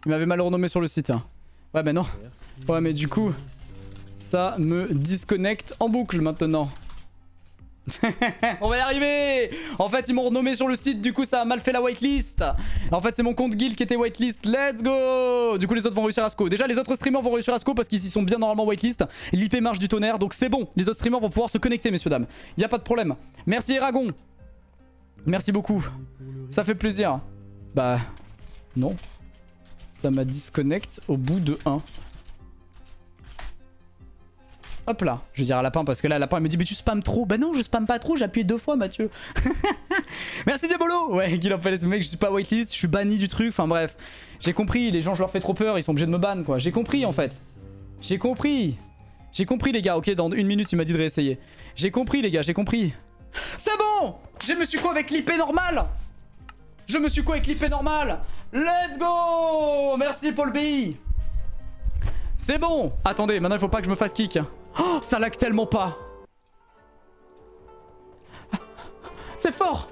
Il m'avait mal renommé sur le site. Hein. Ouais, mais non. Ouais, mais du coup, ça me disconnecte en boucle maintenant. On va y arriver. En fait ils m'ont renommé sur le site, du coup ça a mal fait la whitelist. En fait c'est mon compte guild qui était whitelist. Let's go. Du coup les autres vont réussir à sco. Déjà les autres streamers vont réussir à sco parce qu'ils y sont bien normalement whitelist. L'IP marche du tonnerre, donc c'est bon. Les autres streamers vont pouvoir se connecter messieurs dames. Y a pas de problème. Merci Eragon. Merci beaucoup. Ça fait plaisir. Bah non. Ça m'a disconnect au bout de 1. Hop là, je vais dire à Lapin parce que là Lapin il me dit mais tu spams trop. Bah non je spamme pas trop, j'ai appuyé 2 fois Mathieu. Merci Diabolo. Ouais qu'il en fait mec, je suis pas whitelist, je suis banni du truc, enfin bref. J'ai compris, les gens je leur fais trop peur, ils sont obligés de me ban quoi. J'ai compris en fait. J'ai compris. J'ai compris les gars, ok dans 1 minute il m'a dit de réessayer. J'ai compris les gars, j'ai compris. C'est bon. Je me suis quoi avec l'IP normal. Je me suis quoi avec l'IP normal. Let's go. Merci Paul B. C'est bon. Attendez, maintenant il faut pas que je me fasse kick. Oh, ça lag tellement pas. C'est fort.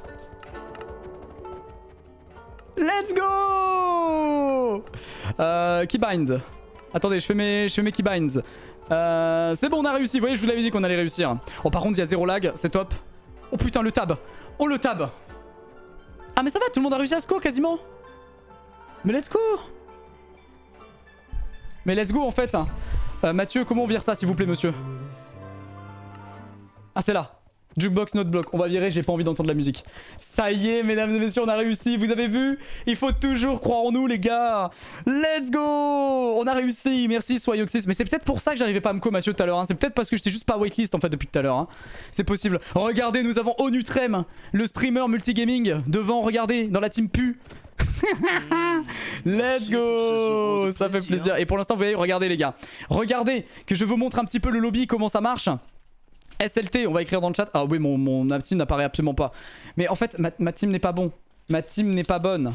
Let's go. Keybind. Attendez, je fais mes keybinds. C'est bon, on a réussi. Vous voyez, je vous l'avais dit qu'on allait réussir. Oh, par contre, il y a 0 lag. C'est top. Oh putain, le tab. Oh, le tab. Ah, mais ça va, tout le monde a réussi à sco quasiment. Mais let's go. Mais let's go en fait. Mathieu, comment on vire ça s'il vous plaît monsieur? Ah c'est là. Jukebox not block. On va virer, j'ai pas envie d'entendre la musique. Ça y est mesdames et messieurs, on a réussi. Vous avez vu? Il faut toujours croire en nous les gars. Let's go. On a réussi. Merci Soyoxis. Mais c'est peut-être pour ça que j'arrivais pas à me co Mathieu tout à l'heure. Hein. C'est peut-être parce que j'étais juste pas whitelist en fait depuis tout à l'heure. Hein. C'est possible. Regardez, nous avons Onutrem, le streamer multigaming. Devant, regardez, dans la team pu. Let's go. Ça fait plaisir. Et pour l'instant vous voyez, regardez les gars. Regardez que je vous montre un petit peu le lobby, comment ça marche. SLT, on va écrire dans le chat. Ah oui, ma team n'apparaît absolument pas. Mais en fait ma team n'est pas bon. Ma team n'est pas bonne.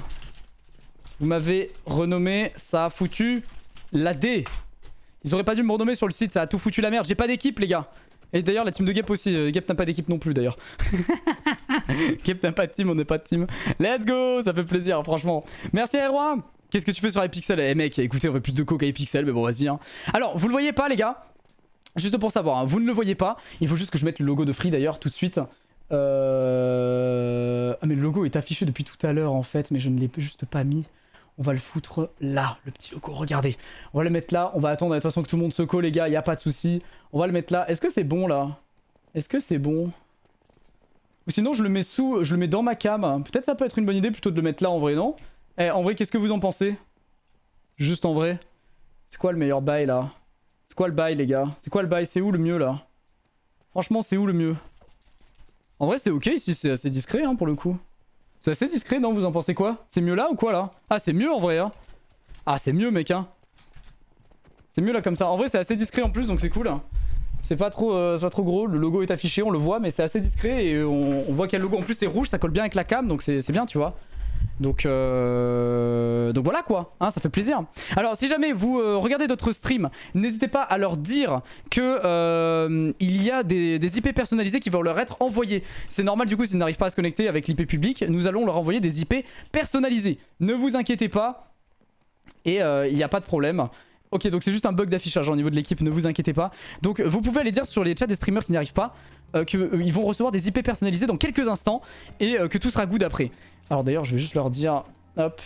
Vous m'avez renommé, ça a foutu la D. Ils auraient pas dû me renommer sur le site, ça a tout foutu la merde. J'ai pas d'équipe les gars. Et d'ailleurs la team de Gep aussi, Gep n'a pas d'équipe non plus d'ailleurs. Gep n'a pas de team, on n'est pas de team. Let's go, ça fait plaisir franchement. Merci Roi. Qu'est-ce que tu fais sur Hypixel? Eh mec, écoutez, on fait plus de coke à Hypixel, mais bon vas-y. Hein. Alors, vous le voyez pas les gars? Juste pour savoir, hein, vous ne le voyez pas. Il faut juste que je mette le logo de Free d'ailleurs tout de suite. Ah mais le logo est affiché depuis tout à l'heure en fait, mais je ne l'ai juste pas mis. On va le foutre là, le petit logo, regardez. On va le mettre là, on va attendre de toute façon que tout le monde se colle les gars, y a pas de souci. On va le mettre là. Est-ce que c'est bon là? Est-ce que c'est bon? Ou sinon je le mets je le mets dans ma cam. Peut-être ça peut être une bonne idée plutôt de le mettre là en vrai, non? Eh, en vrai, qu'est-ce que vous en pensez? Juste en vrai. C'est quoi le meilleur bail là? C'est quoi le bail les gars? C'est quoi le bail? C'est où le mieux là? Franchement, c'est où le mieux? En vrai, c'est ok ici, c'est assez discret hein, pour le coup. C'est assez discret, non? Vous en pensez quoi? C'est mieux là ou quoi là? Ah, c'est mieux en vrai, hein? Ah, c'est mieux, mec, hein? C'est mieux là comme ça. En vrai, c'est assez discret en plus, donc c'est cool. Hein. C'est pas trop gros. Le logo est affiché, on le voit, mais c'est assez discret et on voit qu'il y a le logo. En plus, c'est rouge, ça colle bien avec la cam, donc c'est bien, tu vois. Donc voilà quoi, hein, ça fait plaisir. Alors si jamais vous regardez d'autres streams, n'hésitez pas à leur dire que il y a des IP personnalisés qui vont leur être envoyés. C'est normal du coup s'ils n'arrivent pas à se connecter avec l'IP public, nous allons leur envoyer des IP personnalisés. Ne vous inquiétez pas et il n'y a pas de problème. Ok, donc c'est juste un bug d'affichage au niveau de l'équipe, ne vous inquiétez pas. Donc vous pouvez aller dire sur les chats des streamers qui n'y arrivent pas qu'ils vont recevoir des IP personnalisés dans quelques instants et que tout sera good après. Alors d'ailleurs, je vais juste leur dire, hop,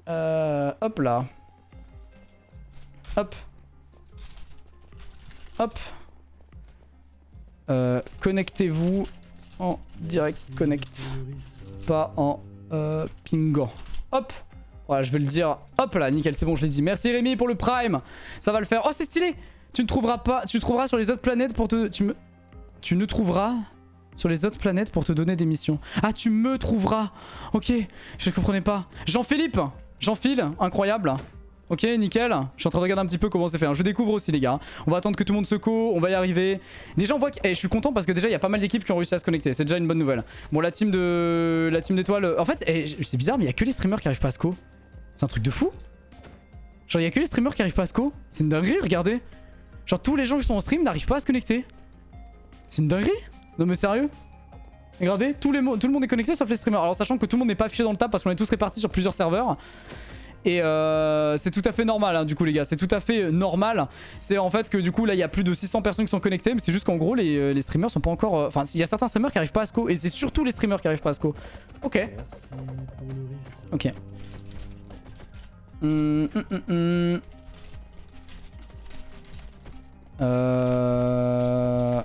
hop là, hop, hop, connectez-vous en direct connect, pas en pingant, hop. Voilà, je vais le dire. Hop là, nickel, c'est bon, je l'ai dit. Merci Rémi pour le prime. Ça va le faire. Oh, c'est stylé. Tu ne trouveras pas. Tu trouveras sur les autres planètes pour te. Tu ne trouveras sur les autres planètes pour te donner des missions. Ah, tu me trouveras. Ok, je ne comprenais pas. Jean-Philippe. Jean-Phil, incroyable. Ok, nickel. Je suis en train de regarder un petit peu comment c'est fait. Hein. Je découvre aussi, les gars. On va attendre que tout le monde se co. On va y arriver. Déjà, on voit que. Eh, je suis content parce que déjà, il y a pas mal d'équipes qui ont réussi à se connecter. C'est déjà une bonne nouvelle. Bon, la team d'étoiles. En fait, c'est bizarre, mais il y a que les streamers qui arrivent pas à se co. C'est un truc de fou. Genre, il y a que les streamers qui arrivent pas à se co. C'est une dinguerie, regardez. Genre, tous les gens qui sont en stream n'arrivent pas à se connecter. C'est une dinguerie. Non, mais sérieux. Regardez, tout le monde est connecté sauf les streamers. Alors, sachant que tout le monde n'est pas affiché dans le tab parce qu'on est tous répartis sur plusieurs serveurs. Et c'est tout à fait normal, hein, du coup, les gars. C'est tout à fait normal. C'est en fait que du coup, là, il y a plus de 600 personnes qui sont connectées. Mais c'est juste qu'en gros, les streamers sont pas encore... Enfin, il y a certains streamers qui arrivent pas à SCO. Et c'est surtout les streamers qui arrivent pas à SCO. Ok. Merci pour le riz. Ok.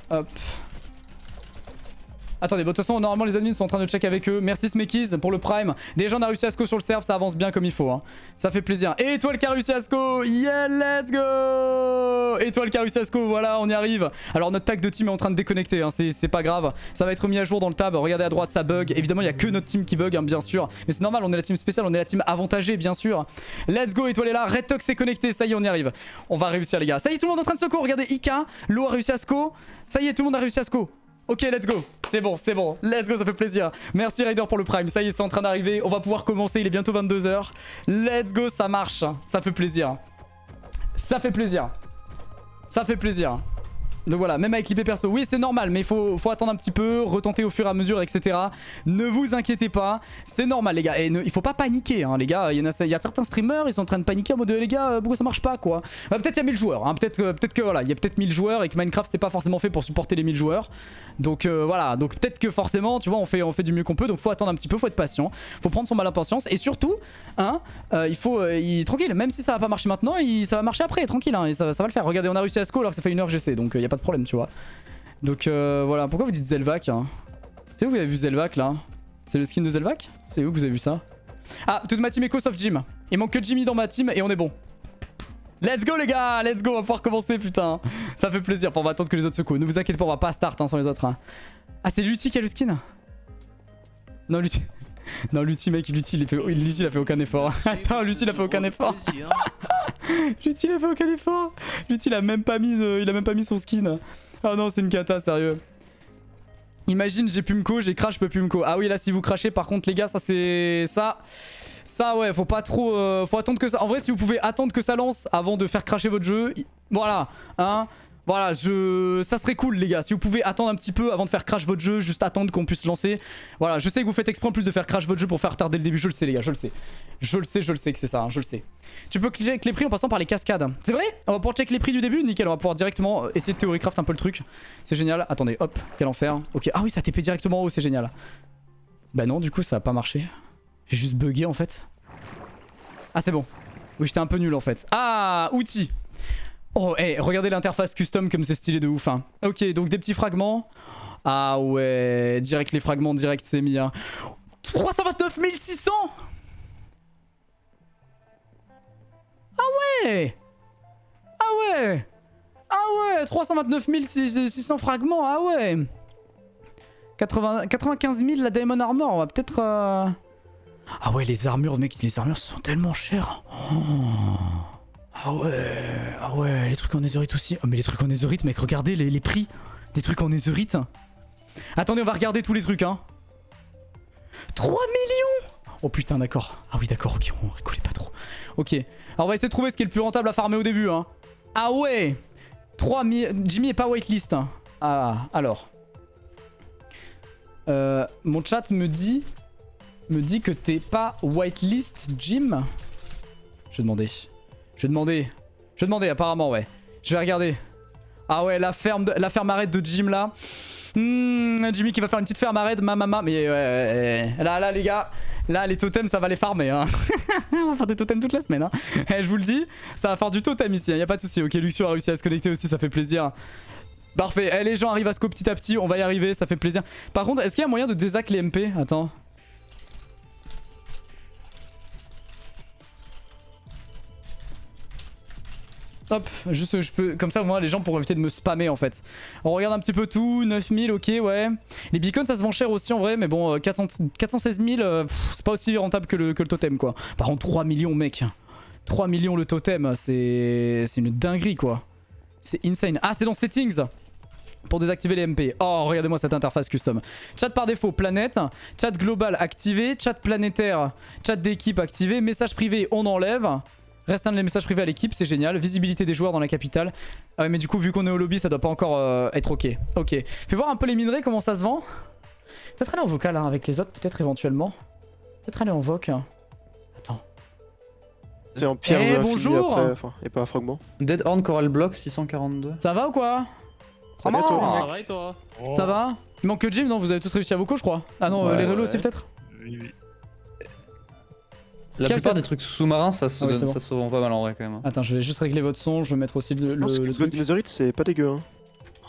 Hop. Attendez, bon, de toute façon, normalement, les admins sont en train de check avec eux. Merci Smekies pour le prime. Déjà, on a réussi à SCO sur le serve, ça avance bien comme il faut. Hein. Ça fait plaisir. Et Étoile qui a réussi à SCO. Yeah, let's go. Étoile qui a réussi à SCO, voilà, on y arrive. Alors, notre tag de team est en train de déconnecter, hein. C'est pas grave. Ça va être mis à jour dans le tab. Regardez à droite, ça bug. Évidemment, il n'y a que notre team qui bug, hein, bien sûr. Mais c'est normal, on est la team spéciale, on est la team avantagée, bien sûr. Let's go, Étoile est là. Red Tox est connecté, ça y est, on y arrive. On va réussir, les gars. Ça y est, tout le monde est en train de SCO. Regardez, Ika, Lo a réussi à SCO. Ça y est, tout le monde a réussi à SCO. Ok, let's go. C'est bon, c'est bon. Let's go, ça fait plaisir. Merci Raider pour le prime. Ça y est, c'est en train d'arriver. On va pouvoir commencer. Il est bientôt 22 h. Let's go, ça marche. Ça fait plaisir. Ça fait plaisir. Ça fait plaisir. Donc voilà, même avec l'IP perso. Oui, c'est normal, mais il faut attendre un petit peu, retenter au fur et à mesure, etc. Ne vous inquiétez pas, c'est normal, les gars. Et il faut pas paniquer, hein, les gars. Il y a certains streamers, ils sont en train de paniquer en mode les gars, pourquoi ça marche pas, quoi. Peut-être il y a 1000 joueurs, hein. Peut-être que voilà, il y a peut-être 1000 joueurs et que Minecraft c'est pas forcément fait pour supporter les 1000 joueurs. Donc voilà, donc peut-être que forcément, tu vois, on fait du mieux qu'on peut. Donc faut attendre un petit peu, faut être patient, faut prendre son mal en patience. Et surtout, hein, il faut tranquille, même si ça va pas marcher maintenant, ça va marcher après, tranquille, hein, et ça va le faire. Regardez, on a réussi à SCO alors que ça fait 1 heure que j'essaie, donc y a pas de problème, tu vois. Donc voilà, pourquoi vous dites Zelvac, hein? C'est où vous avez vu Zelvac là? C'est le skin de Zelvac? C'est où que vous avez vu ça? Ah, toute ma team Echo sauf Jim. Il manque que Jimmy dans ma team et on est bon. Let's go les gars, let's go, on va pouvoir commencer, putain. Ça fait plaisir. Enfin, on va attendre que les autres secouent. Ne vous inquiétez pas, on va pas start, hein, sans les autres, hein. Ah, c'est Lutti qui a le skin? Non, Lutti. Non, Lutti, mec, Lutti, il a fait aucun effort. Attends, Lutti, il a fait aucun effort. Lutti, il a fait aucun effort. Lutti, il a même pas mis son skin. Ah non, c'est une cata, sérieux. Imagine, j'ai Pumco, j'ai crash, je peux Pumco. Ah oui, là, si vous crachez, par contre, les gars, ça, c'est... Ça, ouais, faut pas trop... faut attendre que ça... En vrai, si vous pouvez attendre que ça lance avant de faire crasher votre jeu... Voilà, hein. Voilà, ça serait cool, les gars. Si vous pouvez attendre un petit peu avant de faire crash votre jeu, juste attendre qu'on puisse lancer. Voilà, je sais que vous faites exprès en plus de faire crash votre jeu pour faire retarder le début. Je le sais, les gars, je le sais. Je le sais que c'est ça, hein, je le sais. Tu peux check les prix en passant par les cascades. C'est vrai? On va pouvoir check les prix du début, nickel. On va pouvoir directement essayer de théorie-craft un peu le truc. C'est génial. Attendez, hop, quel enfer. Ok, ah oui, ça TP directement en haut, c'est génial. Bah non, du coup, ça a pas marché. J'ai juste bugué en fait. Ah, c'est bon. Oui, j'étais un peu nul en fait. Ah, outils. Oh, hey, regardez l'interface custom comme c'est stylé de ouf, hein. Ok, donc des petits fragments. Ah ouais, direct les fragments, direct c'est mis, hein. 329 600. Ah ouais. Ah ouais. Ah ouais, 329 600 fragments, ah ouais. 95 000 la Diamond Armor, on va peut-être... Ah ouais, les armures, mec, les armures sont tellement chères. Oh. Ah ouais, les trucs en netherite aussi. Oh mais les trucs en netherite, mec, regardez les prix des trucs en netherite. Attendez, on va regarder tous les trucs, hein. 3 millions. Oh putain, d'accord. Ah oui, d'accord, ok, on rigolait pas trop. Ok, alors on va essayer de trouver ce qui est le plus rentable à farmer au début, hein. Ah ouais. 3 000... Jimmy est pas whitelist, hein. Ah, alors. Mon chat me dit que t'es pas whitelist, Jim. Je vais demander apparemment, ouais. Je vais regarder. Ah ouais, la ferme arrête de Jim là. Jimmy qui va faire une petite ferme arrête, mais ouais, là les gars, là les totems ça va les farmer, hein. On va faire des totems toute la semaine, hein. Je vous le dis, ça va faire du totem ici, hein, y a pas de souci. Ok, Luxio a réussi à se connecter aussi, ça fait plaisir. Parfait, les gens arrivent à scope petit à petit, on va y arriver, ça fait plaisir. Par contre, est-ce qu'il y a moyen de désac les MP? Attends. Hop, juste je peux... Comme ça au moins les gens pourront éviter de me spammer en fait. On regarde un petit peu tout, 9000, ok, ouais. Les beacons ça se vend cher aussi en vrai, mais bon, 416 000, c'est pas aussi rentable que le totem quoi. Par contre 3 millions mec. 3 millions le totem, c'est une dinguerie quoi. C'est insane. Ah c'est dans settings pour désactiver les MP. Oh regardez-moi cette interface custom. Chat par défaut, planète. Chat global activé. Chat planétaire, chat d'équipe activé. Message privé on enlève. Restreindre les messages privés à l'équipe, c'est génial. Visibilité des joueurs dans la capitale. Ah ouais, mais du coup, vu qu'on est au lobby, ça doit pas encore être ok. Ok. Fais voir un peu les minerais, comment ça se vend. Peut-être aller en vocal hein, avec les autres, peut-être éventuellement. Peut-être aller en voc. Attends. c'est en pierre Eh, de l'infini bonjour. après, enfin, et pas un fragment. Dead Horn Coral Block 642. Ça va ou quoi? Ça va, toi, Ça mec va et toi? Ça va? Il manque que Jim, non? Vous avez tous réussi à vos co, je crois. Ah non, Ouais, les relos ouais. aussi peut-être? Oui, oui. La Quel plupart ça- des trucs sous-marins, ça se Ah ouais, donne, c'est bon. ça se vend pas mal en vrai quand même. Attends, je vais juste régler votre son, je vais mettre aussi le Non, ce truc. que Netherite, c'est pas dégueu.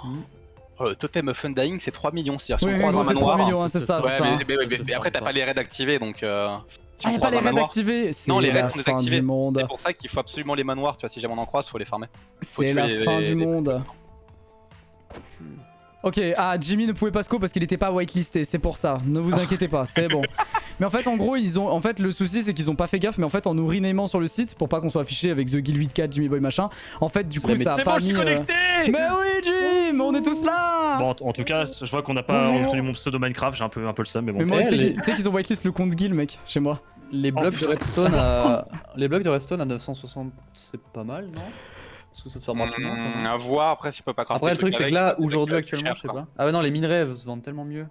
Hein. Oh, le totem of Undying, c'est 3 millions. C'est-à-dire si Oui, on oui, croise gros, un c'est 3 manoir. millions, hein, c'est ça, Ouais, c'est ça. mais après, t'as pas les raids activés donc. Si Ah, on y'a pas croise les un raids manoir. activés? C'est Non, les la raids sont fin désactivés. du monde. C'est pour ça qu'il faut absolument les manoirs. Tu vois, si jamais on en croise, faut les farmer. C'est tuer la les- fin du les- monde. Ok, ah, Jimmy ne pouvait pas sco parce qu'il était pas whitelisté, c'est pour ça. Ne vous inquiétez pas, c'est bon. Mais en fait, en gros, en fait, le souci c'est qu'ils ont pas fait gaffe, mais en fait, en nous renaimant sur le site pour pas qu'on soit affiché avec The Guild 84, Jimmy Boy machin. En fait, du coup, Mais ça a C'est pas bon, je mis. suis connecté. Mais oui, Jim, on est tous là. Bon, en tout cas, je vois qu'on n'a pas Bonjour. obtenu mon pseudo Minecraft, j'ai un peu le seum, mais bon. Mais moi, Eh, tu sais les- qu'ils- tu sais qu'ils ont whitelist le compte Guild, mec, chez moi. Les blocs de redstone à... Les blocs de redstone à 960, c'est pas mal, non? Parce que ça se fait rapidement, ça, non À voir après s'il peut pas crafter. Après, le truc, c'est que là, aujourd'hui, avec, actuellement, cher, je sais quoi. pas. Ah ouais, non, les minerais se vendent tellement mieux.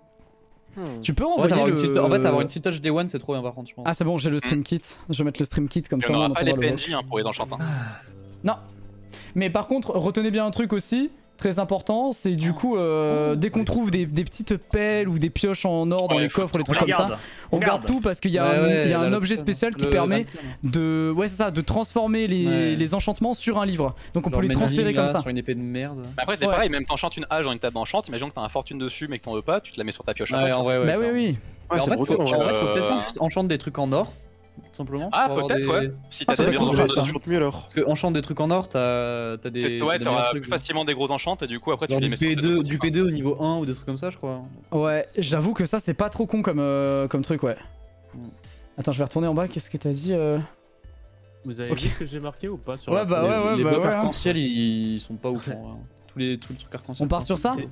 Tu peux En fait, envoyer avoir le... une Tilt- en fait, avoir une Tilt Touch Day One, c'est trop bien, par contre, je pense. Ah, c'est bon, j'ai le stream kit. Je vais mettre le stream kit comme Il ça. n'y on aura pas les entendra le PNJ pour les enchantants. Non. Mais par contre, retenez bien un truc aussi, très important, c'est du coup, dès qu'on trouve des petites pelles ou des pioches en or dans Ouais, les faut- coffres, les On trucs les comme ça, garde. on garde tout parce qu'il y a il y a un objet spécial qui permet de, ouais c'est ça, de transformer Ouais. les enchantements sur un livre. Donc on peut les transférer comme ça. Sur une épée de merde. Après, c'est Ouais. pareil, même t'enchantes une hache dans une table d'enchant, imagine que t'as un fortune dessus mais que t'en veux pas, tu te la mets sur ta pioche. Ouais, après. en vrai, ouais. Bah oui, clairement. oui. Ouais, Mais en c'est fait, brutal, faut, en vrai. faut peut-être pas juste enchanter des trucs en or, tout simplement. Ah, pour avoir peut-être, des- ouais. Si Ah, t'as ça des peut gros se Ça faire, ça. chante mieux alors. Parce que enchanter des trucs en or, t'as des. Ouais, des t'auras meilleurs plus trucs. facilement des gros enchantes et du coup après tu Genre les du mets sur tes P2, autres du trucs, P2 au niveau 1 ou des trucs comme ça, je crois. Ouais, j'avoue que ça c'est pas trop con comme truc, ouais. Attends, je vais retourner en bas, qu'est-ce que t'as dit Vous avez Ok. vu ce que j'ai marqué ou pas sur Ouais, la bah feuille ouais, Les bah blocs ouais, hein. arc-en-ciel, ils sont pas ouf. Hein. Tous les trucs arc-en-ciel. On part sur ça? C'est-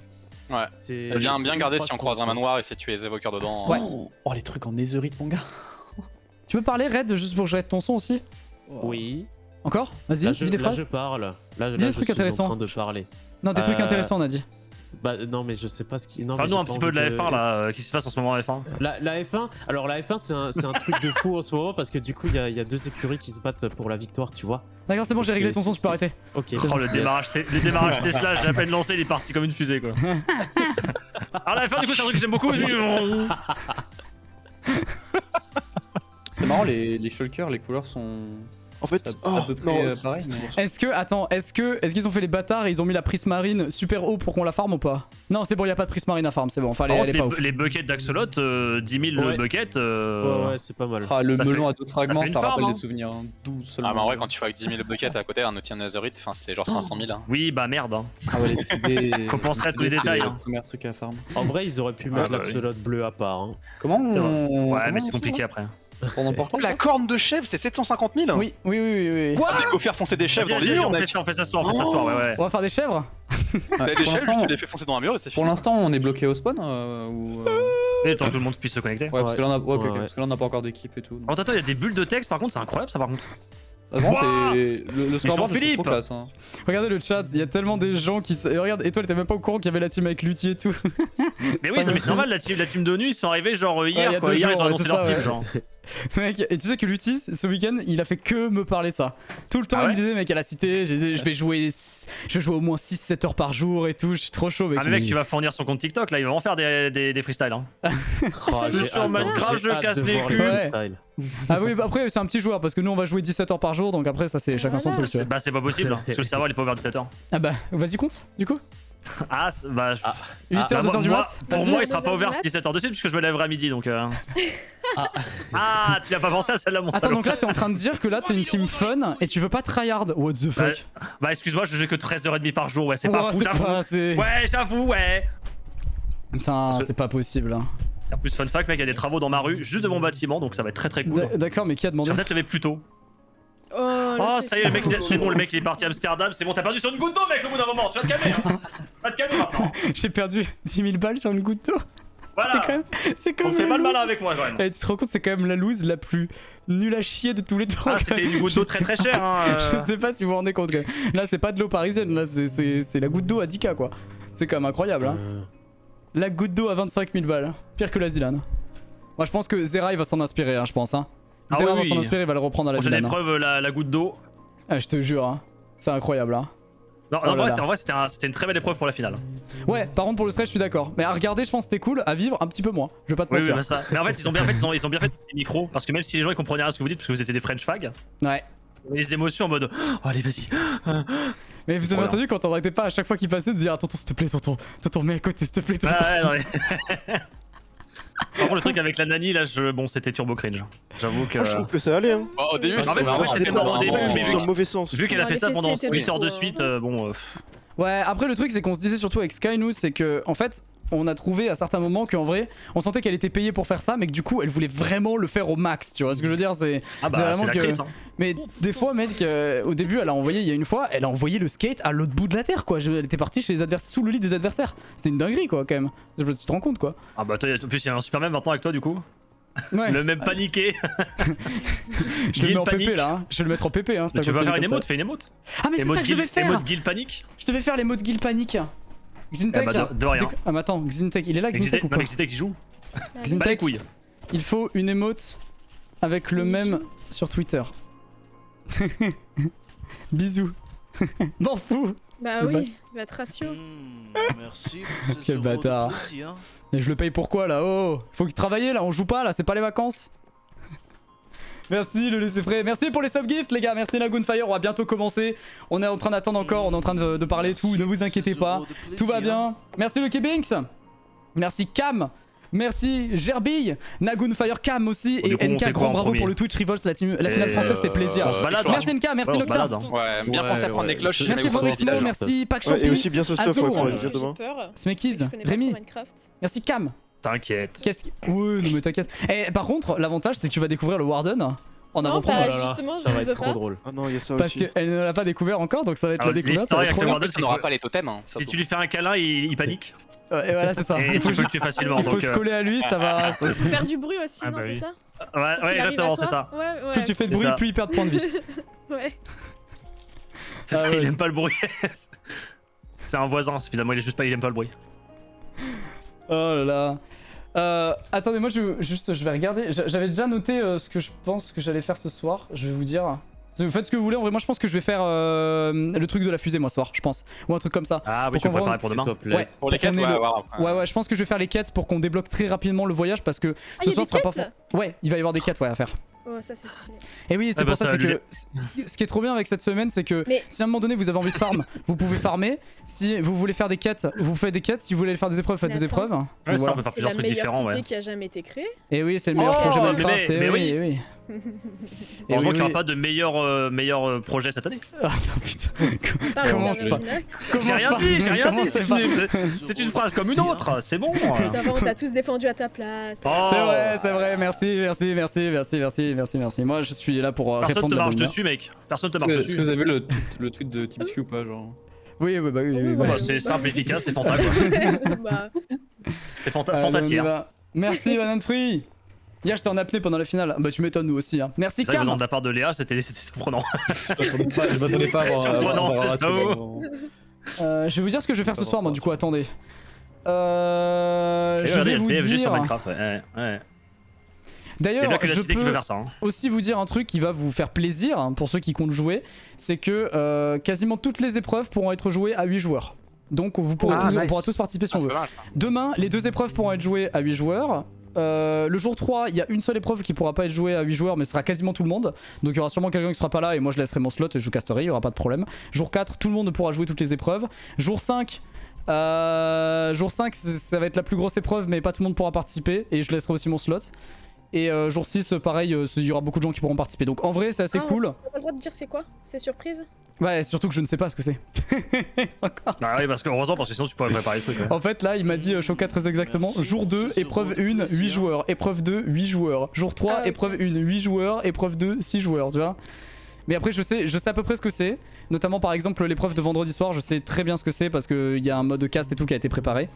Ouais. C'est Bien garder si on ultra croise un smart, manoir et si tu les évoqueurs dedans. Ouais. Oh, les trucs en netherite, mon gars. Tu peux parler Red juste pour que je règle ton son aussi? ça. Oui. Encore? Vas-y, Là, dis les là, phrases. je parle. Là, des je trucs suis intéressants. en train de parler. Non, des trucs Euh, intéressants on a dit. Bah non, mais je sais pas ce qui. Non, mais Parle-nous j'ai un pas petit peu de la envie F1 là, qu'est-ce qui se passe en ce moment en F1? La F1, alors la F1 c'est un truc de fou en ce moment parce que du coup il y a deux écuries qui se battent pour la victoire, tu vois. D'accord, c'est bon, j'ai réglé c'est- ton son, tu peux arrêter. Ok. Oh le démarrage, Tesla, j'ai à peine lancé, il est parti comme une fusée quoi. Alors la F1 du coup c'est un truc que j'aime beaucoup. C'est marrant, les shulkers, les couleurs sont. En fait, À peu près non, pareil, mais- Est-ce que, attends, est-ce qu'ils ont fait les bâtards et ils ont mis la prismarine super haut pour qu'on la farm ou pas? Non, c'est bon, y a pas de prismarine à farm, c'est bon, fallait, Par elle est contre, pas ouf. les buckets d'Axolot, 10 000 Ouais. buckets. Ouais, c'est pas mal. Ah, le Ça melon fait- à deux fragments, fait une ça rappelle farm, des hein. souvenirs. Hein. D'où seulement. Ah, mais en vrai, quand tu fais avec 10 000 buckets à côté, un outil netherite, enfin, c'est genre 500 000. Hein. Oui, bah merde. Hein. Ah ouais, les CD. Faut penser à tous les CD, détails, c'est hein. le premier truc à farm. En vrai, ils auraient pu mettre bah l'axolot bleu à part. Hein. Comment C'est on. Ouais, comment mais on c'est fait compliqué ça après. Pendant portant La corne de chèvre, c'est 750 000. Oui, oui, oui, oui, oui. Quoi? On faire foncer des chèvres dans Vas-y, les murs, on fait mec. ça, on fait ça ce soir, ouais. On va faire des chèvres? T'as des Pour chèvres, l'instant- tu les fais foncer dans un mur et c'est Pour fini. l'instant, on est bloqué au spawn ou. Et tant que tout le monde puisse se connecter. Ouais, parce que là, on a, ouais, ok, ok, Ouais. parce que là, on n'a pas encore d'équipe et tout. donc. Oh, attends, il y a des bulles de texte par contre, c'est incroyable ça par contre. Vraiment, Wow. c'est. Le scoreboard, je le trouve trop Jean-Philippe. classe. Hein. Regardez le chat, il y a tellement des gens qui. Et regarde, Étoile, t'es même pas au courant qu'il y avait la team avec Lutti et tout. Mais Ça oui, me mais c'est normal, la team d'ONU ils sont arrivés genre il y hier a quoi. 2 Hier ils jours, ont ouais, annoncé c'est leur ça, team ouais. genre. Mec, et tu sais que Lutti, ce week-end, il a fait que me parler de ça. Tout le temps, Ah il me ouais disait, mec, à la cité, je vais jouer au moins 6-7 heures par jour et tout, je suis trop chaud, mec. Ah mais mec, tu vas fournir son compte TikTok là, il va vraiment faire des freestyles hein. Oh, j'ai sur hâte- Minecraft, j'ai je hâte casse de les voir culs. le Ouais. freestyle. Ah oui, bah après, c'est un petit joueur parce que nous, on va jouer 17 heures par jour, donc après, ça, c'est chacun son truc, tu vois. Bah c'est pas possible, hein, parce que le serveur il est pas ouvert 17h. Ah bah, vas-y, compte, du coup. Ah, bah. 8h, bah, 2h du moi, mat. pour Vas-y. moi il sera 2h pas du ouvert mat. 17h de suite puisque je me lèverai à midi donc. Ah. Ah, tu as pas pensé à celle-là mon Attends, salaud. donc là, t'es en train de dire que là, t'es une team fun et tu veux pas tryhard. What the fuck? Bah excuse-moi, je joue que 13h30 par jour, ouais, c'est pas Oh, fou, c'est j'avoue. pas assez. Ouais, j'avoue, ouais. Putain, que- c'est pas possible. Hein. En plus, fun fact, mec, il y a des travaux dans ma rue, juste devant mon bâtiment, donc ça va être très très cool. D'accord, mais qui a Je demandé? vais peut-être lever plus tôt. Oh, là, Oh, c'est ça y est, le mec, ça. c'est bon, le mec il est parti à Amsterdam, c'est bon, t'as perdu sur une goutte d'eau, mec, au bout d'un moment, tu vas te calmer, hein. Tu vas te calmer maintenant. J'ai perdu 10 000 balles sur une goutte d'eau. Voilà. C'est quand On même. fait la pas le loose. malin avec moi, quand même. Eh, tu te rends compte, c'est quand même la loose la plus nulle à chier de tous les temps. Ah, c'était une goutte d'eau très très chère, hein. Je sais pas si vous vous rendez compte. Quand même. Là, c'est pas de l'eau parisienne, là, c'est la goutte d'eau à 10K, quoi. C'est quand même incroyable, hein. La goutte d'eau à 25 000 balles. Pire que la Zilan. Moi, je pense que Zera, il va s'en inspirer, hein, je pense, hein. Ah Zera oui, va s'en oui. inspirer, il va le reprendre à la Prochaine Zidane. Hein. épreuve, la goutte d'eau. Ah, je te jure, hein. C'est incroyable. Hein. Non, Oh là là. en vrai, c'était une très belle épreuve pour la finale. Ouais, par contre, pour le stress, je suis d'accord. Mais à regarder, je pense que c'était cool. À vivre, un petit peu moins. Je vais pas te Oui, mentir. bah ça. Mais en fait, ils ont bien fait les micros. Parce que même si les gens ils comprenaient rien à ce que vous dites, parce que vous étiez des French fags, Ouais. les émotions en mode oh, allez, vas-y. Mais vous avez Voilà. entendu quand on arrêtait pas à chaque fois qu'il passait de dire tonton, s'il te plaît, tonton, mets à côté, s'il te plaît, tonton. Ouais, non, mais... Par contre, le truc avec la Nani, là, bon, c'était turbo cringe. J'avoue que. Moi, je trouve que ça allait. Hein. Bon, au début, En fait, c'était en fait, vraiment- c'était marrant au début, mais dans le mauvais sens. vu qu'elle a Bon, fait les ça pendant fessées, 8 heures de c'était suite, trop, bon. Ouais, après le truc c'est qu'on se disait surtout avec Sky nous, c'est que en fait on a trouvé à certains moments qu'en vrai on sentait qu'elle était payée pour faire ça, mais que du coup elle voulait vraiment le faire au max, tu vois ce que je veux dire, c'est Ah c'est bah, vraiment c'est l'actrice, hein. mais des fois mec au début elle a envoyé, il y a une fois elle a envoyé le skate à l'autre bout de la terre quoi, elle était partie chez les adversaires, sous le lit des adversaires, c'était une dinguerie quoi quand même, tu te rends compte quoi. Ah bah, toi, en plus, il y a un Superman maintenant avec toi, du coup. Ouais, Le même paniqué. je le mets en Guil PP panique. là, hein. Je vais le mettre en PP hein, ça Tu vas continue faire une comme ça. émote, fais une émote. Ah mais c'est ça que je devais faire. Émote Guil panique. Je devais faire les mots de Guil Panic. Xintech, Eh bah, de rien. Ah mais attends, Xintech, il est là Xintech ou Non, pas mais c'était qui joue. Ah, Pas les Xintech, couilles. il faut une émote avec le Bisous. même sur Twitter. Bisous. M'en fous. Bah Le oui, il va être ratio. Merci pour ce Quel euro de bâtard. plaisir. Et je le paye pourquoi là? Oh, faut qu'il travaille là, on joue pas là, c'est pas les vacances. Merci le laisser frais, merci pour les subgifts les gars, merci Lagoonfire, on va bientôt commencer. On est en train d'attendre encore, on est en train de parler et tout, ne vous inquiétez pas. Tout va bien. Merci le Kebinks. Merci Cam. Merci Gerbille, Nagoonfire Cam aussi, Bon, du et coup, on NK, fait quoi grand en bravo premier pour le Twitch Revolts, la finale française fait plaisir. on se balade, Merci NK, merci Ouais, on se Nocta. balade, hein. Ouais, bien Ouais, penser à prendre ouais, les cloches. je- Merci Ouais, Vorismo, ouais, merci Pac Ouais, et Champi, aussi bien ce stuff Azur. pour les J'ai vieux demain. peur. Smekiz, Je connais pas Rémi, trop Minecraft. merci Cam. T'inquiète. Qu'est-ce qui... Ouais, non mais t'inquiète. Et par contre, l'avantage c'est que tu vas découvrir le Warden en Non, avant-première. bah, Oh là là, justement, ça je va veux être trop pas. drôle. Ah non, il y a ça Parce aussi. qu'elle ne l'a pas découvert encore, donc ça va être la Alors, découverte. Ça l'histoire va être avec trop le bien. Warden, Ça n'aura pas les totems. Hein, Si tu lui fais un câlin, il panique. Et voilà, c'est ça. Et Il faut tu peux le juste... tuer facilement. Il faut donc, se coller à lui, ça va. Faire du bruit aussi, Ah, non, bah c'est oui. ça Ouais, exactement, c'est ça. Ouais, ouais. Plus tu fais de C'est bruit, ça. plus il perd de points de vie. Ouais. C'est ça, Ah ouais. il aime pas le bruit. C'est un voisin, évidemment, il aime pas le bruit. Oh là là. Attendez, moi je vais regarder. J'avais déjà noté ce que je pense que j'allais faire ce soir. Je vais vous dire. Vous faites ce que vous voulez. En vrai, moi je pense que je vais faire le truc de la fusée, moi, ce soir, je pense. Ou un truc comme ça. Ah oui, Pour tu peux qu'on préparer pour demain. Top, Ouais. laisse. Pour les Pour qu'on quêtes, ait ouais, le- voir après. Ouais, je pense que je vais faire les quêtes pour qu'on débloque très rapidement le voyage parce que Ah, ce il y a soir des sera pas. quêtes Ouais, il va y avoir des quêtes, ouais, à faire. Oh, ça c'est stylé. Et oui, c'est Ouais, pour bah, ça, ça, c'est lui- que ce qui est trop bien avec cette semaine, c'est que Mais- si à un moment donné vous avez envie de farm, vous pouvez farmer. Si vous voulez faire des quêtes, vous faites des quêtes. Si vous voulez faire des épreuves, faites Mais des attends. épreuves. Ouais, ça, Voilà. on peut faire C'est plusieurs la trucs meilleure différents, cité ouais. qui a jamais été créée. Et oui, c'est le meilleur Oh, projet mais- Minecraft. mais et oui. oui, et oui. Et Heureusement oui, qu'il n'y aura oui. pas de meilleur projet cette année. Ah putain. Parle de Comment ça, c'est pas- Minox. J'ai rien pas- dit, j'ai rien comment dit. c'est pas- C'est une phrase comme une autre, c'est bon. Ça va, on t'a tous défendu à ta place. Oh. C'est vrai, merci. Moi je suis là pour Personne répondre te de la marche bonne humeur. dessus, mec. Personne te marche Est-ce que dessus. vous avez vu le tweet de TeamSpeak ou pas genre Oui, bah oui, oui. Bah, c'est simple, efficace, c'est Fanta quoi. Bah, C'est Fanta Allez, on y tiers. va. Merci Banane Free. Hier j'étais en apnée pendant la finale. Bah tu m'étonnes nous aussi. Hein. Merci C'est vrai que Cam. venant de la part de Léa, c'était surprenant. Je m'attendais pas à très surprenant, avoir un j'avoue. Je vais vous dire ce que je vais faire ce soir moi du coup attendez. Et Je regardez, vais vous il y a le PFG sur dire. Minecraft, ouais. ouais. Il y a D'ailleurs, bien que la je cité qui peut peux faire ça. Hein. aussi vous dire un truc qui va vous faire plaisir hein, pour ceux qui comptent jouer, c'est que quasiment toutes les épreuves pourront être jouées à 8 joueurs. Donc vous pourrez Ah, tous, on nice. pourra tous participer si Ah, on c'est veut. pas mal ça. Demain, les 2 épreuves pourront être jouées à 8 joueurs. Le jour 3, il y a une seule épreuve qui pourra pas être jouée à 8 joueurs, mais ce sera quasiment tout le monde. Donc il y aura sûrement quelqu'un qui sera pas là et moi je laisserai mon slot et je casterai, il y aura pas de problème. Jour 4, tout le monde pourra jouer toutes les épreuves. Jour 5, ça va être la plus grosse épreuve, mais pas tout le monde pourra participer et je laisserai aussi mon slot. Et jour 6, pareil, il y aura beaucoup de gens qui pourront participer. Donc en vrai, c'est assez Ah, cool. on a pas le droit de dire c'est quoi? C'est surprise? Ouais, surtout que je ne sais pas ce que c'est. Encore. Bah oui, parce que heureusement, parce que sinon tu pourrais préparer les trucs. Ouais. En fait, là, il m'a dit Shoka très exactement. Merci Jour pour 2, ce épreuve euro de 1, 8 plaisir. joueurs. Épreuve 2, 8 joueurs. Jour 3, Ah, ok. épreuve 1, 8 joueurs. Épreuve 2, 6 joueurs, tu vois. Mais après, je sais à peu près ce que c'est. Notamment, par exemple, l'épreuve de vendredi soir, je sais très bien ce que c'est parce qu'il y a un mode cast et tout qui a été préparé.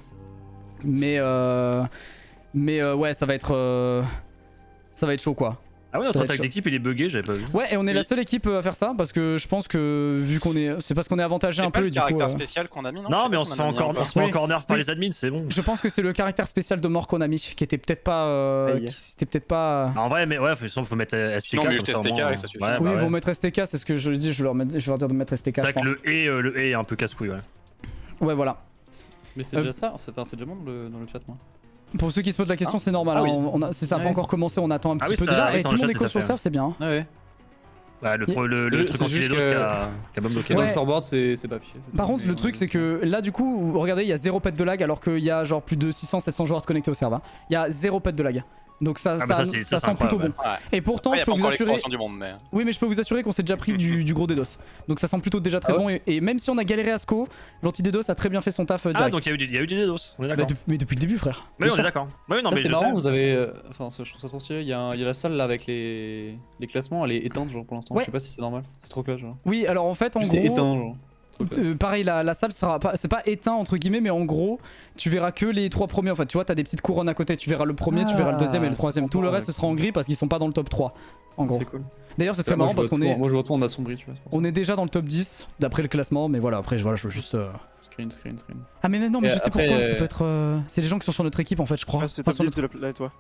Mais ouais, ça va être chaud quoi. Ah ouais, Ça notre va être attaque chaud. d'équipe il est bugué, j'avais pas vu. Ouais, et on est la seule équipe à faire ça parce que je pense que vu qu'on est, c'est parce qu'on est avantagé C'est un pas peu le et du coup. caractère spécial qu'on a mis, non Non, Je sais mais pas on si se fait en a mis encore, un ou on pas. se fait Oui. encore nerf par Oui. les admins, c'est bon. Je pense que c'est le caractère spécial de mort qu'on a mis qui était peut-être pas, Aïe. qui c'était peut-être pas. En vrai, mais ouais, faut mettre STK. Sinon, on met juste comme STK au moins, et ça suffit. ouais, Oui, bah ils vont ouais. mettre STK, c'est ce que je dis. Je vais leur dire de mettre STK. C'est Je vrai que pense. le E est un peu casse-couille, ouais. Ouais, voilà. Mais c'est déjà ça, c'est déjà bon dans le chat, moi. Pour ceux qui se posent la question, c'est normal. Ah hein, oui. si ça n'a Ouais. pas encore commencé, on attend un petit oui, peu ça- déjà. oui, Et ça, tout le monde ça, est co ça sur le fait. serve, c'est bien. Ah ouais. Ouais, le C'est truc c'est juste anti-DDoS que- qui a pas bloqué. Dans Ouais. le scoreboard, c'est pas affiché. c'est Par tout, contre, mais le on truc, est- c'est que là, du coup, regardez, il y a 0 pet de lag alors qu'il y a genre plus de 600-700 joueurs connectés au serveur. Il y a 0 pet de lag. Donc ça, Ah, bah ça, c'est ça sent incroyable, plutôt bon. Ouais. Et pourtant, Il y je a peux pas vous encore assurer. l'expansion du monde, mais. Oui, mais je peux vous assurer qu'on s'est déjà pris du gros DDoS. Donc ça sent plutôt déjà très Ah bon. Et même si on a galéré à SCO, l'anti-DDoS a très bien fait son taf direct. Ah, donc il y a eu du DDoS, on est Bah, d'accord. mais depuis le début, frère. Mais Bien on est sûr. d'accord. Oui, non, Là, mais c'est je marrant, sais. vous avez. Enfin, je trouve ça trop stylé. Il y a la salle là avec les classements, elle est éteinte, genre pour l'instant. Ouais. Je sais pas si c'est normal. C'est trop classe, genre. Oui, alors en fait, en C'est gros. éteint, genre. Trop classe. Pareil, la salle sera pas, c'est pas éteint entre guillemets, mais en gros, tu verras que les 3 premiers. En fait, tu vois, t'as des petites couronnes à côté. Tu verras le premier, tu verras le deuxième et le c'est troisième. Tout le sympa, reste, ce ouais. sera en gris parce qu'ils sont pas dans le top 3. En gros. C'est cool. D'ailleurs, c'est très Moi, marrant je parce vois qu'on tout- est, Moi, je vois tout en assombri, tu vois. c'est pour ça. on est déjà dans le top 10 d'après le classement. Mais voilà, après, voilà, je veux juste. Screen. Ah, mais non, mais Et je sais après, pourquoi. Ça doit être. C'est les gens qui sont sur notre équipe en fait, je crois. Ah, c'est Enfin, top sur 10 notre- de la planète, toi.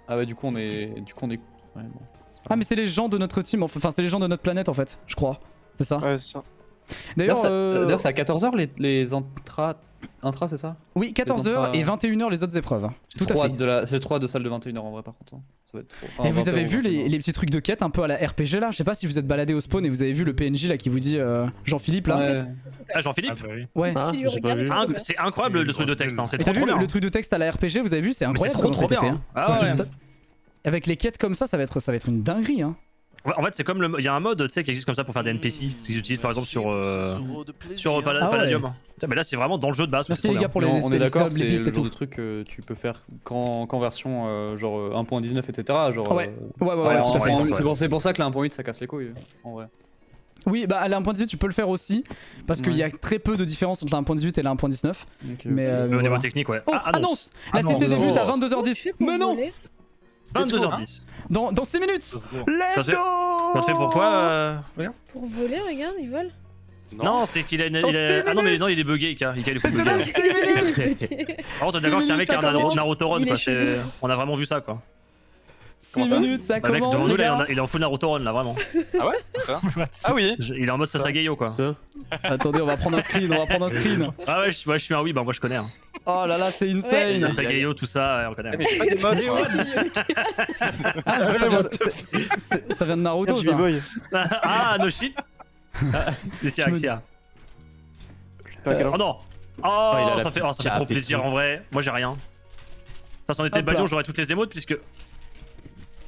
Ah, bah, du coup, on est. Ouais, bon. Ah, mais c'est les gens de notre team. Enfin, c'est les gens de notre planète en fait, je crois. C'est ça. Ouais, c'est ça. D'ailleurs, D'ailleurs, c'est à 14h les intras, c'est ça? oui, 14h et 21h les autres épreuves. Tout à fait. C'est le 3 de salle de 21h en vrai, par contre. hein. Ça va être trop. Enfin, Et vous 20h avez ou vu 21h. les petits trucs de quête un peu à la RPG là? Je sais pas si vous êtes baladé au spawn et vous avez vu le PNJ là qui vous dit Jean-Philippe là. Ouais. Ah, Jean-Philippe. Ouais. Ah, Si tu j'ai pas regardes, vu. faut Ah, pas. c'est incroyable le truc de texte, hein. c'est Et trop t'as vu trop bien. le truc de texte à la RPG, vous avez vu? C'est Mais c'est incroyable trop comment trop ça a été bien. fait. Ah C'est ouais. juste- Avec les quêtes comme ça va être une dinguerie. Hein. En fait, c'est comme il y a un mode, tu sais, qui existe comme ça pour faire des NPC, qu'ils utilisent par exemple sur Palladium. Putain, mais là, c'est vraiment dans le jeu de base. Merci c'est trop les bien. gars pour Mais les on est d'accord, subs, les c'est bits le et genre tout. de truc que tu peux faire qu'en version genre 1.19, etc. Genre, Ouais. Ouais, ouais, ouais, ouais, en- tout à fait. ouais. c'est pour ça que la 1.8 ça casse les couilles, en vrai. Oui, bah à la 1.18 tu peux le faire aussi parce qu'il y a très peu de différence entre la 1.18 et la 1.19. Donc, Mais, Au voilà. niveau technique, ouais. Oh, Ah, annonce. La Annonce. cité débute à Annonce. 22h10. Pour Mais non, voler. 22h10. dans 6 minutes. Ça Let's fait- go. Ça fait pourquoi regarde. Pour voler, regarde, ils volent. Non, c'est qu'il a une. Dans il a- 6 Ah non, mais minutes. non, il est bugué, Ika. Ika, il est full C'est bugué. même ouais. 6 minutes. Ok. Par contre, on est 6 d'accord qu'il y a un mec qui a minutes, ça un commence. Naruto Run, Il est quoi. chelou. On a vraiment vu ça, quoi. 6 minutes, ça Bah, mec, commence. devant nous, les là, gars. il est en full Naruto Run, là, vraiment. Ah ouais ça Ah oui Il est en mode Sasageyo, quoi. Ça. Attendez, on va prendre un screen, Ah ouais, moi je suis un oui, bah moi je connais. Hein. Oh là là, c'est insane. Sasageyo, tout ça, on connaît. Eh, mais j'ai pas des modes moi. Ah, ça vient de Naruto Jimmy ça. Boy. Ah, no shit. Ici, Je me Axia. Pas quel Oh non. il a Oh, la ça fait petite trop cape et plaisir tout. en vrai. Moi j'ai rien. Ça, c'en était Hop le balion, là. j'aurais toutes les émotes puisque.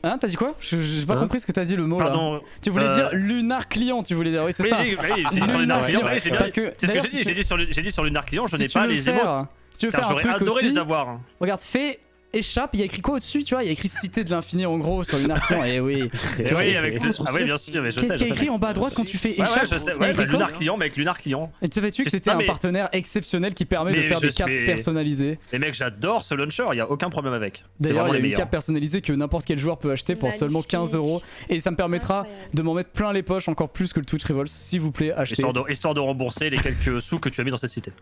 Hein, t'as dit quoi? J'ai pas Hein compris ce que t'as dit le mot là. Pardon. Tu voulais dire lunar client, tu voulais dire, oui, c'est Oui, ça. oui, oui, j'ai dit sur Lunar Client, oui, j'ai bien. Parce que C'est ce que d'ailleurs, j'ai dit, j'ai dit sur Lunar Client, je si n'ai tu pas veux les faire- émotes. Si tu veux Car faire un j'aurais truc adoré aussi, les avoir. regarde, fais échappe, il y a écrit quoi au-dessus, tu vois? Il y a écrit cité de l'infini en gros sur Lunar client. Et oui. Et vois, oui, et- avec. Ah oui, bien sûr, mais je sais. Qu'est-ce qu'il y a je sais. écrit en bas à droite quand tu fais Ouais, ouais, échappe? je sais. Il y a Ouais, écrit bah, quoi Lunar Client, mais avec Lunar Client. Et tu savais-tu que Je sais c'était pas, un mais- partenaire exceptionnel qui permet de Mais faire des je- cartes mais- personnalisées? Les mecs, j'adore ce launcher, il y a aucun problème avec. C'est D'ailleurs, vraiment il y a les une meilleurs. carte personnalisée que n'importe quel joueur peut acheter pour seulement 15 €. Et ça me permettra Incroyable. de m'en mettre plein les poches encore plus que le Twitch Revolts. S'il vous plaît, achetez. Histoire de rembourser les quelques sous que tu as mis dans cette cité.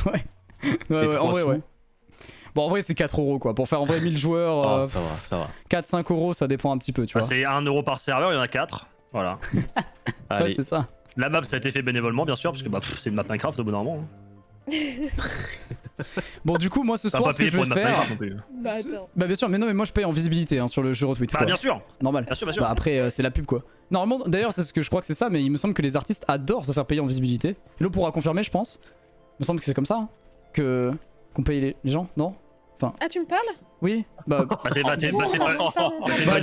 Ouais, ouais, en vrai, ouais. Bon, en vrai, c'est 4 € quoi. Pour faire en vrai 1000 joueurs, Oh, ça va, ça va. 4-5 € ça dépend un petit peu, tu Bah, vois. c'est 1 euro par serveur, il y en a 4. Voilà. Ouais, Allez. c'est ça. La map, ça a été fait bénévolement, bien sûr, parce que bah, c'est une map Minecraft au bout d'un moment. hein. Bon, du coup, moi ce T'as soir, pas ce que payé je pour vais une map faire. Minecraft non plus. Bah attends. Bah, bien sûr, mais non, mais moi je paye en visibilité hein, sur le jeu retweet. Bah, quoi. bien sûr, Normal. bien sûr, bien sûr. Bah, après, c'est la pub quoi. Normalement, d'ailleurs, c'est ce que je crois que c'est ça, mais il me semble que les artistes adorent se faire payer en visibilité. Hello pourra confirmer, je pense. Il me semble que c'est comme ça. Hein, qu'on paye les gens, non? Ah, tu me parles? Oui? Bah. Bah, t'es pas. Pardon. Bah,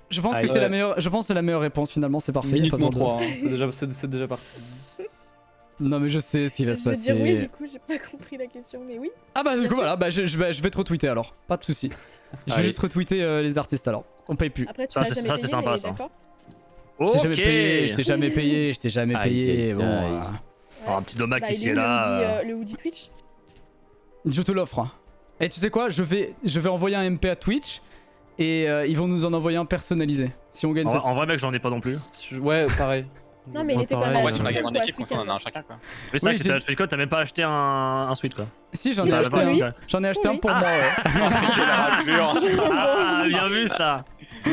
je pense que c'est la meilleure. Je pense que c'est la meilleure réponse finalement. C'est parfait. y a Minute pas moins besoin 3, c'est déjà parti. Non mais je sais ce qui va Je se veux dire oui, passer. du coup, j'ai pas compris la question, mais oui. Ah bah du Bien coup sûr. voilà, bah je vais te retweeter alors. Pas de soucis. Je vais Allez. juste retweeter les artistes alors. On paye plus. Après, tu Ça, l'as c'est- jamais ça, payé, c'est sympa, mais ça. d'accord. Je t'ai jamais Ok. payé, je t'ai jamais payé, je t'ai jamais Aïe, payé. aïe, Bon, aïe. Oh, un petit domac Bah, ici il est et où là. le hoodie Twitch? je te l'offre. Et tu sais quoi, je vais envoyer un MP à Twitch Et ils vont nous en envoyer un personnalisé. Si on gagne cette... En vrai, mec, j'en ai pas non plus. Ouais, pareil. Non, mais il était quand même. Ouais, à si on a gagné en quoi, équipe, ce on en a week-end. un chacun quoi. Mais c'est vrai Oui, que j'ai- t'as même pas acheté un suite quoi. Si, j'en Si, ai si, acheté pour lui. un. J'en ai acheté un Oui. pour moi, ouais. J'ai la raclure. Ah, bien vu ça. Il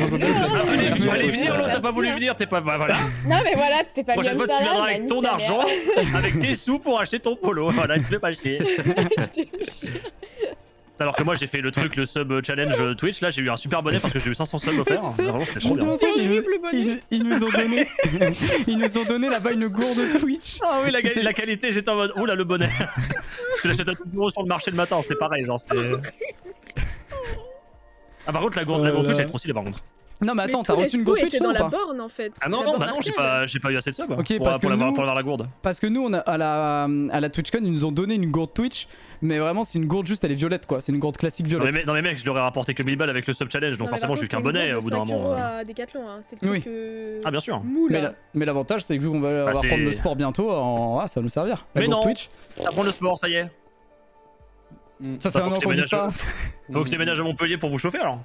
fallait venir, l'autre t'as pas voulu venir, t'es pas. Voilà. Non, mais voilà, t'es pas Prochaine bien fois, tu viendras avec ton argent, avec tes sous pour acheter ton polo. Voilà, tu fais pas chier. Alors que moi j'ai fait le truc, le sub challenge Twitch, là j'ai eu un super bonnet parce que j'ai eu 500 subs offerts. Tu sais, Vraiment c'était trop bien. C'est horrible, le bonnet. Ils nous ont donné. Ils nous ont donné là-bas une gourde Twitch. Ah oui, C'était- la qualité, j'étais en mode, oula le bonnet. Tu l'achètes à 10 € sur le marché le matin, c'est pareil, genre c'est. Ah par contre la gourde Twitch elle est trop stylée par contre. Non, mais attends, Mais t'as tous les reçu une sous gourde Twitch étaient toi, dans ou la pas? borne en fait. Ah non, La non, borne bah non, j'ai pas eu assez de subs Ok, pour, parce que pour nous- avoir la gourde. Parce que nous, on a, à la TwitchCon, ils nous ont donné une gourde Twitch. Mais vraiment, c'est une gourde juste, elle est violette quoi. C'est une gourde classique violette. Non mais mec, je leur ai rapporté que 1000 balles avec le sub challenge, donc forcément j'ai eu qu'un bonnet au bout d'un moment. à Decathlon, hein. C'est le Oui. truc. Ah bien sûr. Mou là. Mais l'avantage, c'est que vu qu'on va Bah, c'est- reprendre le sport bientôt, ah, ça va nous servir. La Mais gourde non. Twitch. T'apprends le sport, ça y est. Ça Bah, fait un faut an que qu'on dit déménages ça. Faut que je déménage à Montpellier pour vous chauffer alors.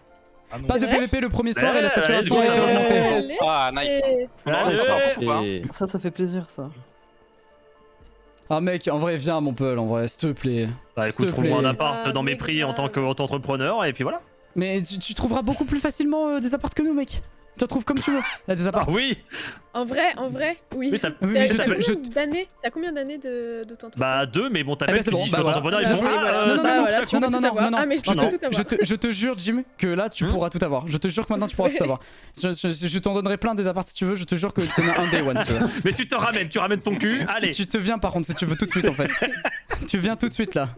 Pas de vrai PVP le premier soir et la Ouais, saturation a let's été go. augmentée. Allez. Ah, nice. Et- Non, Allez. ça part ou pas Et- Ça fait plaisir ça. Ah mec, en vrai, viens mon Peul, en vrai, s'il te plaît. Bah S'il te écoute, trouve-moi un plaît. appart Ah, dans mes mais prix en tant grave. qu'entrepreneur et puis voilà. Mais tu trouveras beaucoup plus facilement des apparts que nous, mec. Tu en trouves comme tu veux. Là, des apparts. Oui. En vrai, oui. Oui, t'as- Oui, oui, je T'as te- combien d'années d'auto-entreprise? Bah 2, mais bon, t'as Ah même bah, c'est tu bon, dis bah, sur voilà. entrepreneur, ils Bien font joué, ah, voilà. ça Non, coupe, voilà, ça tu coupe. peux tout avoir. Ah, mais je Non, peux non. tout avoir. Je te jure, Jim, que là, tu pourras tout avoir. Je te jure que maintenant, tu pourras tout avoir. Je t'en donnerai plein des apparts si tu veux. Je te jure que t'en as un day one si tu veux. Mais tu ramènes ton cul, allez. Tu te viens par contre si tu veux tout de suite en fait. Tu viens tout de suite là.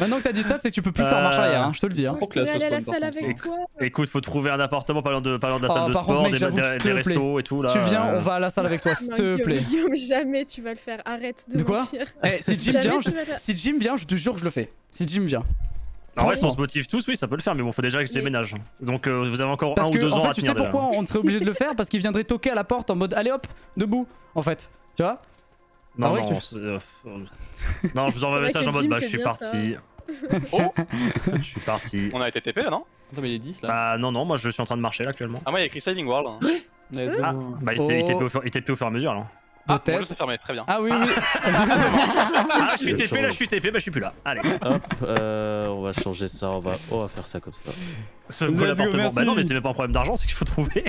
Maintenant que t'as dit ça, c'est que tu peux plus faire marche arrière, hein, je te le dis. Hein. Je pourrais aller à la salle avec toi. Écoute, faut trouver un appartement pas loin de la Oh, salle de par sport, contre, mec, j'avoue que s'il te des restos et tout là. Tu viens, on va à la salle avec toi, s'il Non, te Guillaume, plaît. Guillaume, jamais tu vas le faire. Arrête de De quoi mentir. Eh, si Jim Jamais vient, tu vas le- si Jim vient, je te jure que je le fais. Si Jim vient. En vrai, si Franchement. on se motive tous, oui, ça peut le faire, mais bon, faut déjà que je Mais- déménage. Donc vous avez encore Parce 1 ou que 2 en ans fait, à tu tenir sais déjà. pourquoi on serait obligé de le faire? Parce qu'il viendrait toquer à la porte en mode allez hop, debout, en fait. Tu vois? Non, Ah ouais, non, tu- c'est, non, je vous envoie un C'est vrai message que en mode Jim bah fait je suis bien ça. parti. Oh, Je suis parti. on a été TP là, non? Attends, mais il est 10 là. Bah non, moi je suis en train de marcher là actuellement. Ah, moi il y a écrit Saving World. hein. Let's go. Ah, bah il Oh. était au fur et à mesure là. Ah, moi Peut-être. je sais fermer, très bien. Ah oui, oui. Ah, je suis TP, là je suis TP, bah je suis plus là. Allez. Hop, on va changer ça, on va faire ça comme ça. Ce Let's beau go, appartement. merci. Bah non, mais c'est même pas un problème d'argent, c'est qu'il faut trouver.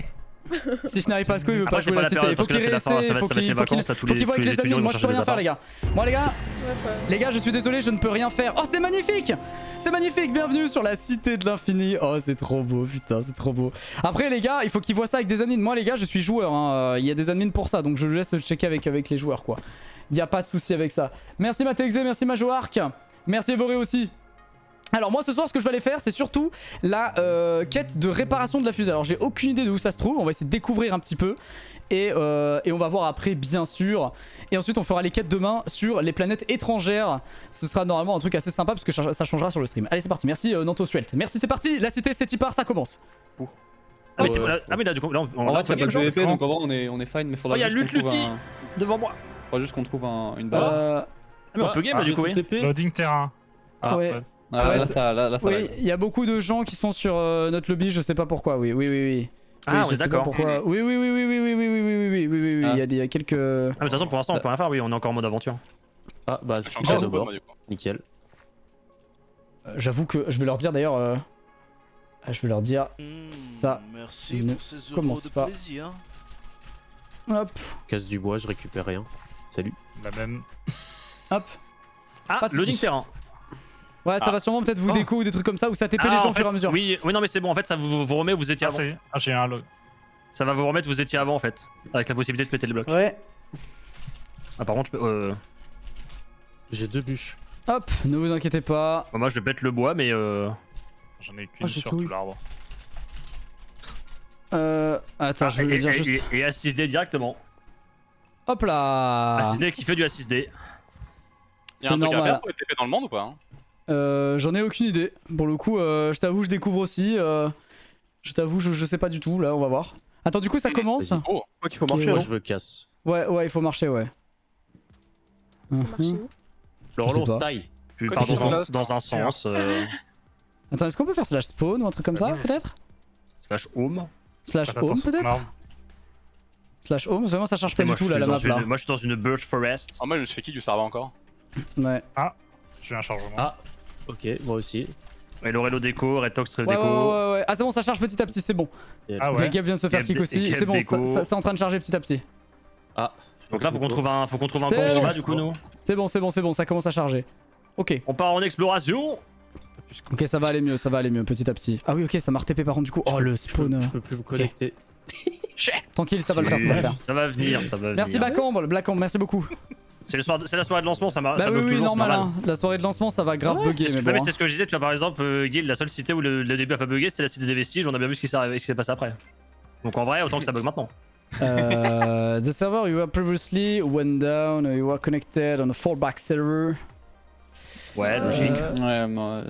Si Fnari Pasco il veut pas Après, c'est jouer pas la la cité, période, il faut parce que qu'il là, c'est la fin, essaie, ça va faut être qu'il les vacances, là, tous les voit avec les amis. étudiants, Moi ils je vont peux rien chercher faire des les gars. Moi les gars, Ouais, faut- les gars, je suis désolé, je ne peux rien faire. Oh, c'est magnifique! C'est magnifique, bienvenue sur la cité de l'infini. Oh, c'est trop beau, putain, c'est trop beau. Après, les gars, il faut qu'ils voient ça avec des admins. Moi, les gars, je suis joueur. Hein. Il y a des admins pour ça, donc je laisse checker avec les joueurs, quoi. Il n'y a pas de souci avec ça. Merci Matexe, merci Majoark. Merci Evoré aussi. Alors moi ce soir ce que je vais aller faire c'est surtout la quête de réparation de la fusée. Alors j'ai aucune idée de où ça se trouve, on va essayer de découvrir un petit peu et on va voir après bien sûr. Et ensuite on fera les quêtes demain sur les planètes étrangères. Ce sera normalement un truc assez sympa parce que ça changera sur le stream. Allez c'est parti, merci Nanto Swelt. Merci, c'est parti, la cité c'est Tipar, ça commence. Ah mais là du coup, là, on En vrai, il y a pas de PVP donc on en vrai on est fine, mais faudra Oh, y a juste qu'on trouve Lucky un. devant moi. Faudra juste qu'on trouve une base. Ah mais on peut game du coup, oui. Loading terrain. Ah, Ouais. ouais. Ah, ouais, là, ça Oui, va. il y a beaucoup de gens qui sont sur notre lobby, je sais pas pourquoi, oui. Ah, Oui, on je est sais pas d'accord. pourquoi. Oui, Ah. il y a quelques... Ah mais de toute façon pour l'instant on peut rien faire, oui, on est encore en mode aventure. Ah bah, Je suis j'ai encore d'abord. du coup. Nickel. J'avoue que je vais leur dire d'ailleurs... je vais leur dire... Ça Merci ne pour ces euros commence de pas. plaisir. Hop, Casse du bois, je récupère rien. Salut. La même. hop. Ah, Pas de loading soucis. terrain. Ouais, ça Ah. va sûrement peut-être vous Oh. déco ou des trucs comme ça, ou ça TP les Ah, gens en au fait, fur et à mesure. Oui, non mais c'est bon, en fait ça vous remet où vous étiez Ah, avant. c'est... Ah, j'ai un load. Ça va vous remettre où vous étiez avant en fait. Avec la possibilité de péter le bloc. Ouais. Ah par contre, je peux, J'ai 2 bûches. Hop, ne vous inquiétez pas. moi je pète le bois mais J'en ai Ah, qu'une j'ai sur tout eu. tout l'arbre. Attends, je vais le dire juste... et à 6D directement. Hop là. À 6D qui fait du A6D. Il y a C'est un truc à normal. faire pour être TP dans le monde ou pas hein? J'en ai aucune idée. Pour le coup, je t'avoue, je découvre aussi. Je t'avoue, je sais pas du tout. Là, on va voir. Attends, du coup, ça commence. Vas-y. Oh, Quoi qu'il faut marcher, Moi non je me casse. Ouais, il faut marcher, ouais. Faut marcher où Le Je sais relon pas. style. Tu Quoi pars qu'il faut dans un sens. Attends, est-ce qu'on peut faire slash spawn ou un truc comme ça, peut-être? Slash home. Slash Faites home attention. peut-être. Non. Slash home, vraiment ça charge pas du Moi, tout je là suis la dans map là. Moi je suis dans une birch forest. Ah, moi, je me suis fait kill du serveur encore. Ouais. J'ai eu un chargement. Ah, ok, moi aussi. Hello déco, Retox Ouais, déco. ouais. Ah c'est bon, ça charge petit à petit, c'est bon. Ah Ok, ouais. Gab vient de se faire Gab kick et aussi, Gab c'est bon, déco. c'est en train de charger petit à petit. Ah. Donc là faut qu'on trouve un camp C'est en bon. bas du coup nous. C'est bon, ça commence à charger. Ok, On part en exploration. ok, ça va aller mieux petit à petit. Ah oui, ok, ça m'a RTP par contre du coup. Oh le spawn. Je peux plus me connecter. Tranquille, ça va le faire, ça va le faire. Ça va venir, ça va venir. Merci Blackcamp, merci beaucoup. C'est la soirée de lancement, ça Bah bug oui, toujours, c'est normal, normal. hein. La soirée de lancement ça va grave bugger, mais Non bon. mais hein. c'est ce que je disais, tu vois par exemple, Guild, la seule cité où le début a pas bugué, c'est la cité des vestiges, on a bien vu ce qui s'est passé après. Donc en vrai, autant que ça bug maintenant. The server you were previously went down, you were connected on a fallback server. Ouais, logique. Ouais, moi.